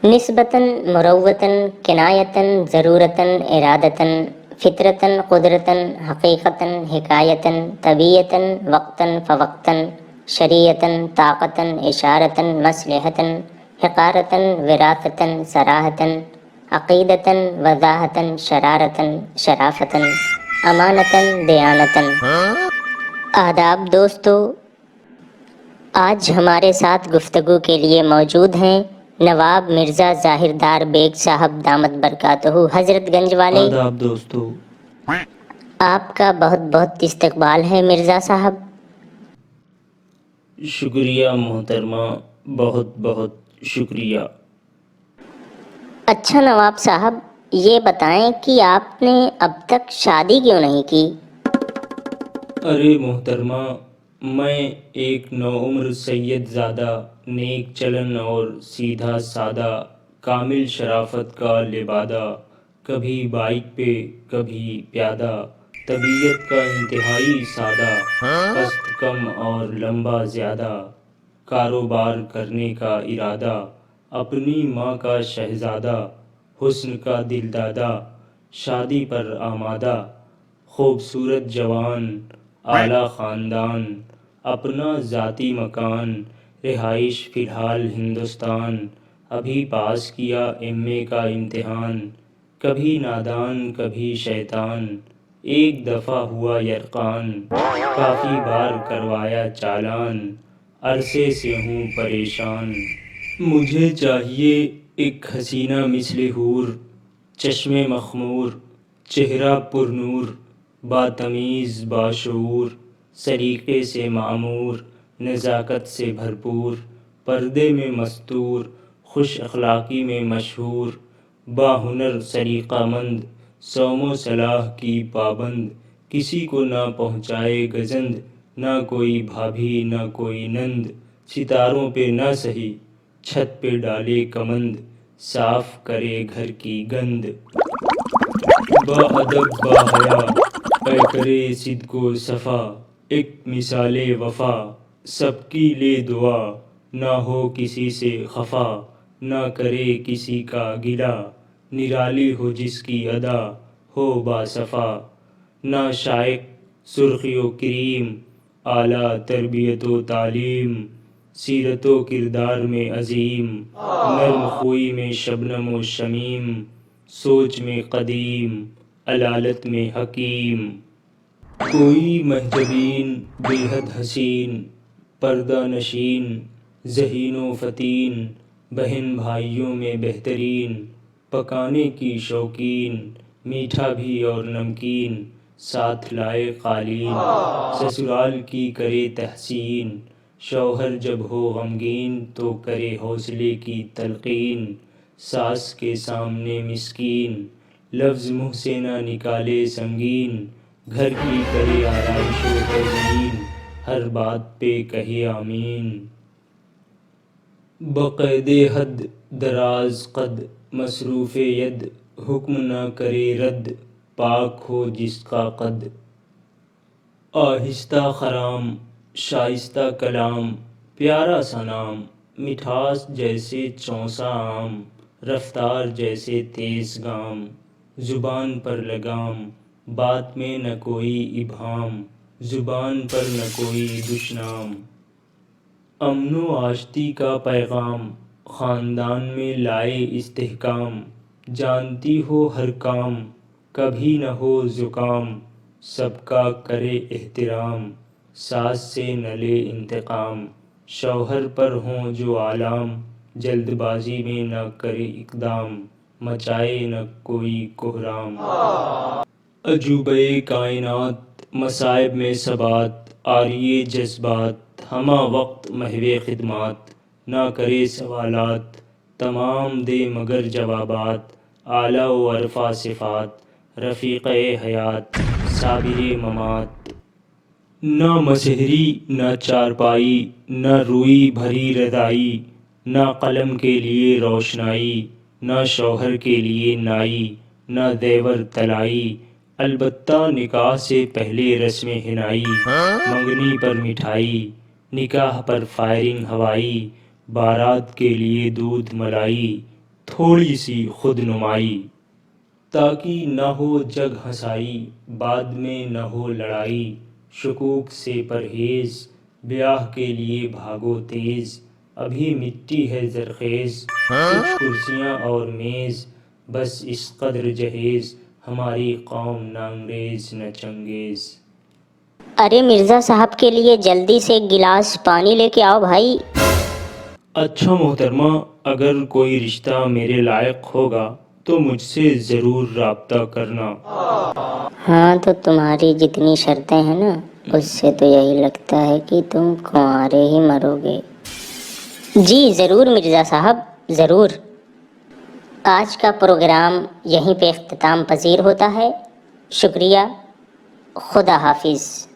نسبتاً، مروتاً، کنایتاً، ضرورتاً، ارادتاً، فطرتاً، قدرتاً، حقیقتاً، حکایتاً، طبیعتاً، وقتاً فوقتاً، شریعتاً، طاقتاً، اشارتاً، مصلحتاً، حقارتاً، وراثتاً، صراحتاً، عقیدتاً، وضاحتاً، شرارتاً، شرافتاً، امانتاً، دیانتاً۔ آداب دوستو، آج ہمارے ساتھ گفتگو کے لیے موجود ہیں نواب مرزا ظاہر دار بیگ صاحب دامت برکاتہ حضرت گنج والے۔ آداب دوستو، آپ کا بہت بہت استقبال ہے مرزا صاحب۔ شکریہ محترمہ، بہت بہت شکریہ۔ اچھا نواب صاحب، یہ بتائیں کہ آپ نے اب تک شادی کیوں نہیں کی؟ ارے محترمہ، میں ایک نوعمر سید زادہ، نیک چلن اور سیدھا سادہ، کامل شرافت کا لبادہ، کبھی بائک پہ کبھی پیادہ، طبیعت کا انتہائی سادہ، پست کم اور لمبا زیادہ، کاروبار کرنے کا ارادہ، اپنی ماں کا شہزادہ، حسن کا دل دادا، شادی پر آمادہ، خوبصورت جوان، اعلیٰ خاندان، اپنا ذاتی مکان، رہائش فی الحال ہندوستان، ابھی پاس کیا ایم اے کا امتحان، کبھی نادان کبھی شیطان، ایک دفعہ ہوا یرقان، کافی بار کروایا چالان، عرصے سے ہوں پریشان۔ مجھے چاہیے ایک حسینہ مثل حور، چشم مخمور، چہرہ پر نور، باتمیز باشعور، سلیقے سے معمور، نزاکت سے بھرپور، پردے میں مستور، خوش اخلاقی میں مشہور، باہنر سلیقہ مند، صوم و صلاح کی پابند، کسی کو نہ پہنچائے گزند، نہ کوئی بھابھی نہ کوئی نند، ستاروں پہ نہ سہی چھت پہ ڈالے کمند، صاف کرے گھر کی گند، با ادب با حیا، اے کرے صدق و صفا، ایک مثال وفا، سب کی لے دعا، نہ ہو کسی سے خفا، نہ کرے کسی کا گلہ، نرالی ہو جس کی ادا، ہو باصفا، نہ شائق سرخی و کریم، اعلیٰ تربیت و تعلیم، سیرت و کردار میں عظیم، نرم خوئی میں شبنم و شمیم، سوچ میں قدیم، علالت میں حکیم، کوئی محجبین بے حد حسین، پردہ نشین، ذہین و فتین، بہن بھائیوں میں بہترین، پکانے کی شوقین، میٹھا بھی اور نمکین، ساتھ لائے قالین، سسرال کی کرے تحسین، شوہر جب ہو غمگین تو کرے حوصلے کی تلقین، ساس کے سامنے مسکین، لفظ منہ سے نہ نکالے سنگین، گھر کی کرے آرائش و تزئین، ہر بات پہ کہے آمین، بقید حد دراز قد مصروف ید، حکم نہ کرے رد، پاک ہو جس کا قد، آہستہ خرام، شائستہ کلام، پیارا سا نام، مٹھاس جیسے چونسا آم، رفتار جیسے تیز گام، زبان پر لگام، بات میں نہ کوئی ابہام، زبان پر نہ کوئی دشنام، امن و آشتی کا پیغام، خاندان میں لائے استحکام، جانتی ہو ہر کام، کبھی نہ ہو زکام، سب کا کرے احترام، ساس سے نہ لے انتقام، شوہر پر ہوں جو آلام، جلد بازی میں نہ کرے اقدام، مچائے نہ کوئی کوہرام، عجوبۂ کائنات، مصائب میں ثبات، عاریہ جذبات، ہمہ وقت محو خدمات، نہ کرے سوالات، تمام دے مگر جوابات، اعلیٰ و عرفہ صفات، رفیقِ حیات، صابر ممات، نہ مسحری نہ چارپائی، نہ روئی بھری رضائی، نہ قلم کے لیے روشنائی، نہ شوہر کے لیے نائی، نہ زیور طلائی، البتہ نکاح سے پہلے رسم حنائی، منگنی پر مٹھائی، نکاح پر فائرنگ ہوائی، بارات کے لیے دودھ ملائی، تھوڑی سی خود نمائی، تاکہ نہ ہو جگ ہنسائی، بعد میں نہ ہو لڑائی، شکوک سے پرہیز، بیاہ کے لیے بھاگو تیز، ابھی مٹی ہے زرخیز، کچھ کرسیاں اور میز، بس اس قدر جہیز، ہماری قوم نہ انگریز نہ چنگیز۔ ارے مرزا صاحب کے لیے جلدی سے گلاس پانی لے کے آؤ بھائی۔ اچھا محترمہ، اگر کوئی رشتہ میرے لائق ہوگا تو مجھ سے ضرور رابطہ کرنا۔ ہاں تو تمہاری جتنی شرطیں ہیں نا، اس سے تو یہی لگتا ہے کہ تم کنوارے ہی مرو گے۔ جی ضرور مرزا صاحب، ضرور۔ آج کا پروگرام یہیں پہ اختتام پذیر ہوتا ہے۔ شکریہ، خدا حافظ۔